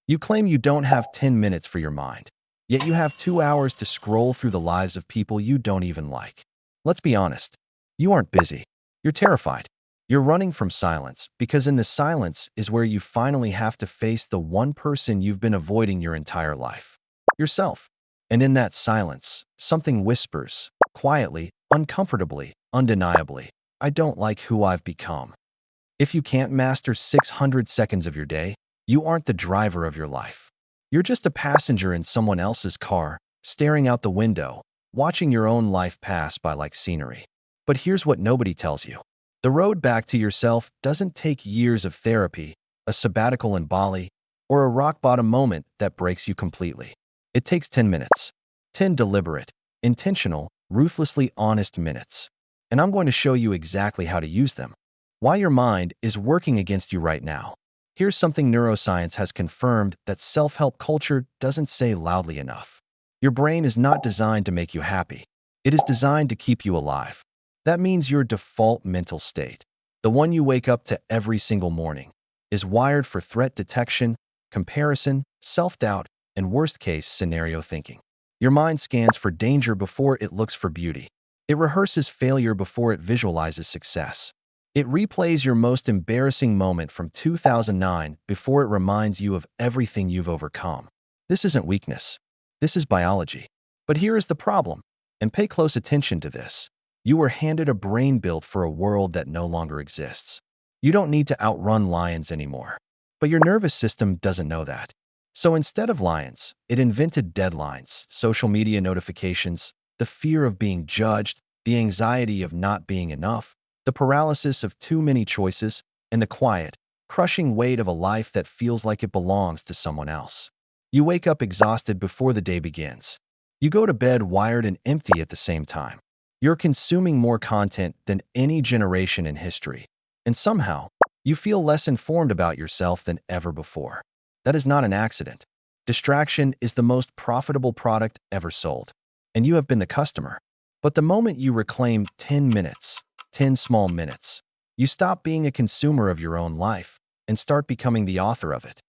You claim you don't have 10 minutes for your mind, yet you have 2 hours to scroll through the lives of people you don't even like. Let's be honest. You aren't busy. You're terrified. You're running from silence because in the silence is where you finally have to face the one person you've been avoiding your entire life. Yourself. And in that silence, something whispers, quietly, uncomfortably, undeniably, I don't like who I've become. If you can't master 600 seconds of your day, you aren't the driver of your life. You're just a passenger in someone else's car, staring out the window, watching your own life pass by like scenery. But here's what nobody tells you. The road back to yourself doesn't take years of therapy, a sabbatical in Bali, or a rock-bottom moment that breaks you completely. It takes 10 minutes. 10 deliberate, intentional, ruthlessly honest minutes. And I'm going to show you exactly how to use them. Why your mind is working against you right now. Here's something neuroscience has confirmed that self-help culture doesn't say loudly enough. Your brain is not designed to make you happy. It is designed to keep you alive. That means your default mental state, the one you wake up to every single morning, is wired for threat detection, comparison, self-doubt, and worst-case scenario thinking. Your mind scans for danger before it looks for beauty. It rehearses failure before it visualizes success. It replays your most embarrassing moment from 2009 before it reminds you of everything you've overcome. This isn't weakness. This is biology. But here is the problem, and pay close attention to this. You were handed a brain built for a world that no longer exists. You don't need to outrun lions anymore. But your nervous system doesn't know that. So instead of lions, it invented deadlines, social media notifications, the fear of being judged, the anxiety of not being enough, the paralysis of too many choices, and the quiet, crushing weight of a life that feels like it belongs to someone else. You wake up exhausted before the day begins. You go to bed wired and empty at the same time. You're consuming more content than any generation in history. And somehow, you feel less informed about yourself than ever before. That is not an accident. Distraction is the most profitable product ever sold. And you have been the customer. But the moment you reclaim 10 minutes, 10 small minutes, you stop being a consumer of your own life and start becoming the author of it.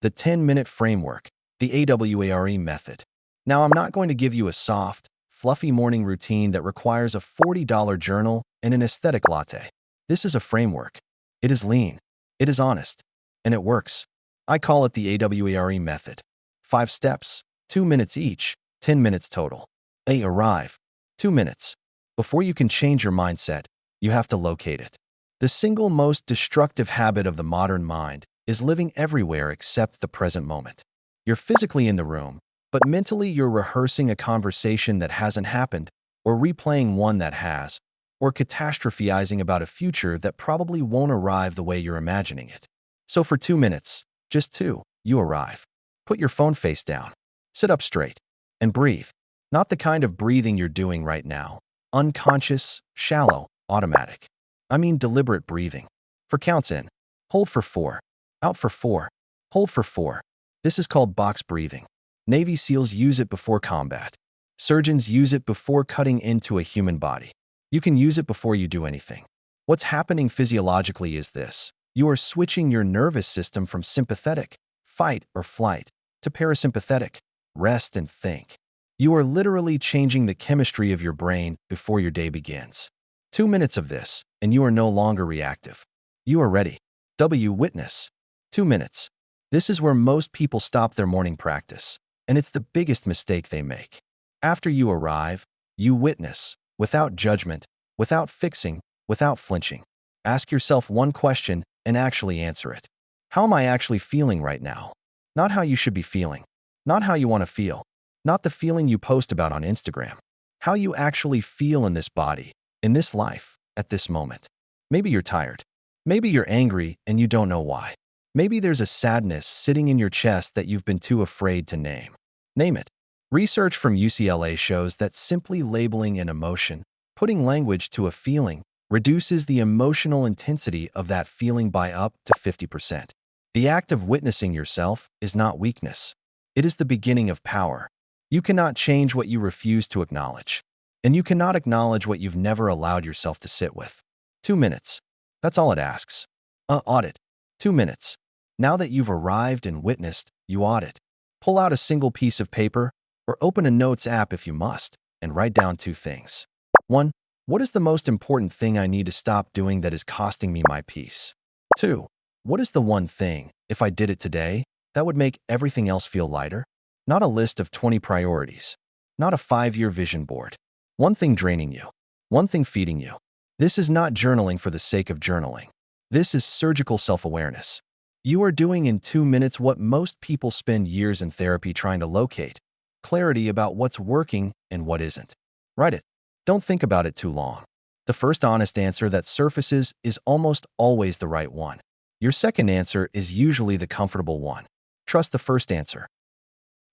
The 10-minute framework, the A.W.A.R.E method. Now, I'm not going to give you a soft, fluffy morning routine that requires a $40 journal and an aesthetic latte. This is a framework. It is lean. It is honest. And it works. I call it the A.W.A.R.E method. 5 steps, 2 minutes each, 10 minutes total. A. Arrive. 2 minutes. Before you can change your mindset, you have to locate it. The single most destructive habit of the modern mind is living everywhere except the present moment. You're physically in the room, but mentally you're rehearsing a conversation that hasn't happened, or replaying one that has, or catastrophizing about a future that probably won't arrive the way you're imagining it. So for 2 minutes, just 2, you arrive. Put your phone face down. Sit up straight. And breathe. Not the kind of breathing you're doing right now. Unconscious, shallow, automatic. I mean deliberate breathing. For counts in. Hold for 4. Out for 4. Hold for 4. This is called box breathing. Navy SEALs use it before combat. Surgeons use it before cutting into a human body. You can use it before you do anything. What's happening physiologically is this. You are switching your nervous system from sympathetic, fight or flight, to parasympathetic, rest and think. You are literally changing the chemistry of your brain before your day begins. 2 minutes of this, and you are no longer reactive. You are ready. Witness. 2 minutes. This is where most people stop their morning practice, and it's the biggest mistake they make. After you arrive, you witness, without judgment, without fixing, without flinching. Ask yourself one question and actually answer it. How am I actually feeling right now? Not how you should be feeling. Not how you want to feel. Not the feeling you post about on Instagram. How you actually feel in this body, in this life, at this moment. Maybe you're tired. Maybe you're angry and you don't know why. Maybe there's a sadness sitting in your chest that you've been too afraid to name. Name it. Research from UCLA shows that simply labeling an emotion, putting language to a feeling, reduces the emotional intensity of that feeling by up to 50%. The act of witnessing yourself is not weakness. It is the beginning of power. You cannot change what you refuse to acknowledge. And you cannot acknowledge what you've never allowed yourself to sit with. 2 minutes. That's all it asks. Audit. 2 minutes. Now that you've arrived and witnessed, you audit. Pull out a single piece of paper or open a notes app if you must and write down two things. 1. What is the most important thing I need to stop doing that is costing me my peace? 2. What is the one thing, if I did it today, that would make everything else feel lighter? Not a list of 20 priorities. Not a 5-year vision board. One thing draining you. One thing feeding you. This is not journaling for the sake of journaling. This is surgical self-awareness. You are doing in 2 minutes what most people spend years in therapy trying to locate: clarity about what's working and what isn't. Write it. Don't think about it too long. The first honest answer that surfaces is almost always the right one. Your second answer is usually the comfortable one. Trust the first answer.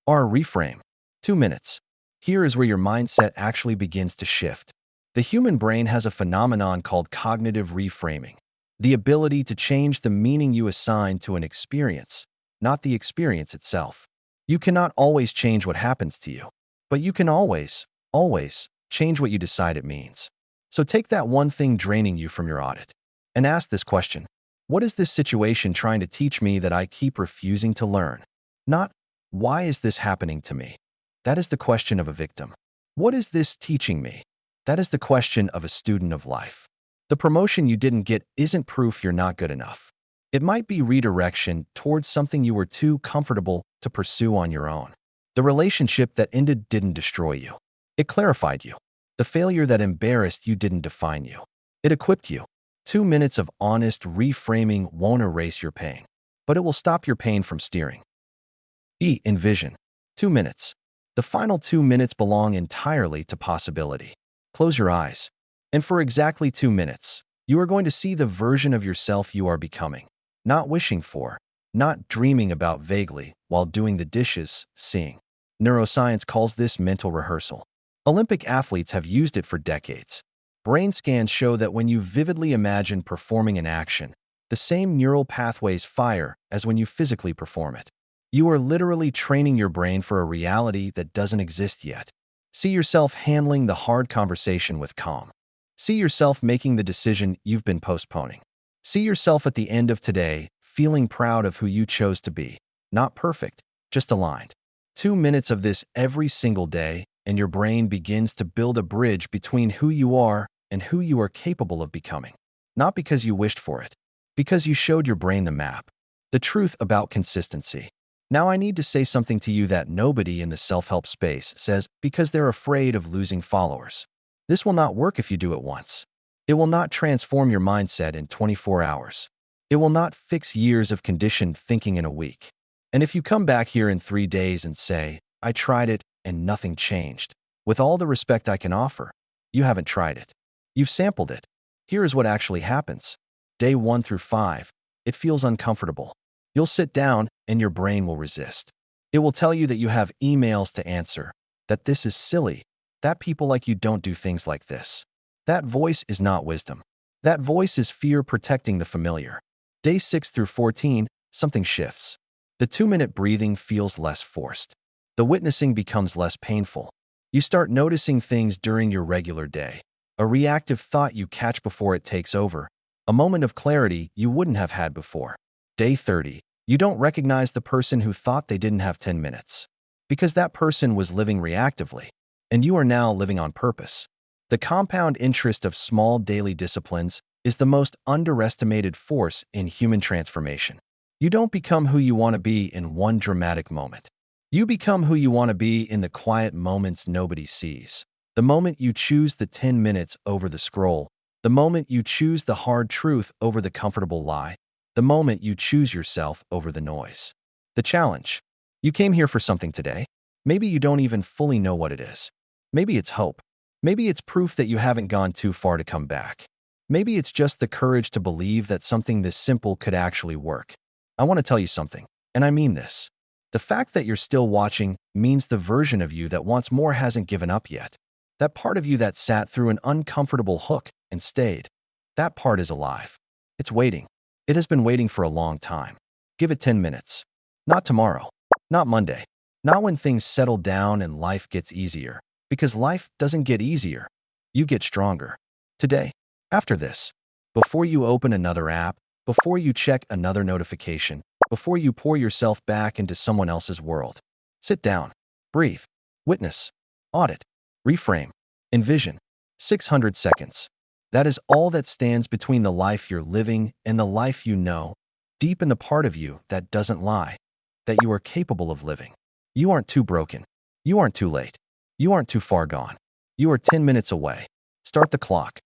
A.W.A.R.E reframe. 2 minutes. Here is where your mindset actually begins to shift. The human brain has a phenomenon called cognitive reframing, the ability to change the meaning you assign to an experience, not the experience itself. You cannot always change what happens to you, but you can always change what you decide it means. So take that one thing draining you from your audit and ask this question: what is this situation trying to teach me that I keep refusing to learn? Not, why is this happening to me? That is the question of a victim. What is this teaching me? That is the question of a student of life. The promotion you didn't get isn't proof you're not good enough. It might be redirection towards something you were too comfortable to pursue on your own. The relationship that ended didn't destroy you. It clarified you. The failure that embarrassed you didn't define you. It equipped you. 2 minutes of honest reframing won't erase your pain, but it will stop your pain from steering. Envision. 2 minutes. The final 2 minutes belong entirely to possibility. Close your eyes, and for exactly 2 minutes, you are going to see the version of yourself you are becoming. Not wishing for, not dreaming about vaguely while doing the dishes, seeing. Neuroscience calls this mental rehearsal. Olympic athletes have used it for decades. Brain scans show that when you vividly imagine performing an action, the same neural pathways fire as when you physically perform it. You are literally training your brain for a reality that doesn't exist yet. See yourself handling the hard conversation with calm. See yourself making the decision you've been postponing. See yourself at the end of today, feeling proud of who you chose to be. Not perfect, just aligned. 2 minutes of this every single day, and your brain begins to build a bridge between who you are and who you are capable of becoming. Not because you wished for it, because you showed your brain the map. The truth about consistency. Now I need to say something to you that nobody in the self-help space says because they're afraid of losing followers. This will not work if you do it once. It will not transform your mindset in 24 hours. It will not fix years of conditioned thinking in a week. And if you come back here in 3 days and say, I tried it and nothing changed, with all the respect I can offer, you haven't tried it. You've sampled it. Here is what actually happens. Day 1 through 5, it feels uncomfortable. You'll sit down and your brain will resist. It will tell you that you have emails to answer, that this is silly, that people like you don't do things like this. That voice is not wisdom. That voice is fear protecting the familiar. Day 6 through 14, something shifts. The 2-minute breathing feels less forced. The witnessing becomes less painful. You start noticing things during your regular day. A reactive thought you catch before it takes over. A moment of clarity you wouldn't have had before. Day 30, you don't recognize the person who thought they didn't have 10 minutes. Because that person was living reactively, and you are now living on purpose. The compound interest of small daily disciplines is the most underestimated force in human transformation. You don't become who you want to be in one dramatic moment. You become who you want to be in the quiet moments nobody sees. The moment you choose the 10 minutes over the scroll. The moment you choose the hard truth over the comfortable lie. The moment you choose yourself over the noise. The challenge. You came here for something today. Maybe you don't even fully know what it is. Maybe it's hope. Maybe it's proof that you haven't gone too far to come back. Maybe it's just the courage to believe that something this simple could actually work. I want to tell you something, and I mean this. The fact that you're still watching means the version of you that wants more hasn't given up yet. That part of you that sat through an uncomfortable hook and stayed. That part is alive. It's waiting. It has been waiting for a long time. Give it 10 minutes. Not tomorrow. Not Monday. Not when things settle down and life gets easier. Because life doesn't get easier. You get stronger. Today. After this. Before you open another app. Before you check another notification. before you pour yourself back into someone else's world. Sit down, breathe, witness, audit, reframe, envision. 600 seconds. That is all that stands between the life you're living and the life you know, deep in the part of you that doesn't lie, that you are capable of living. You aren't too broken. You aren't too late. You aren't too far gone. You are 10 minutes away. Start the clock.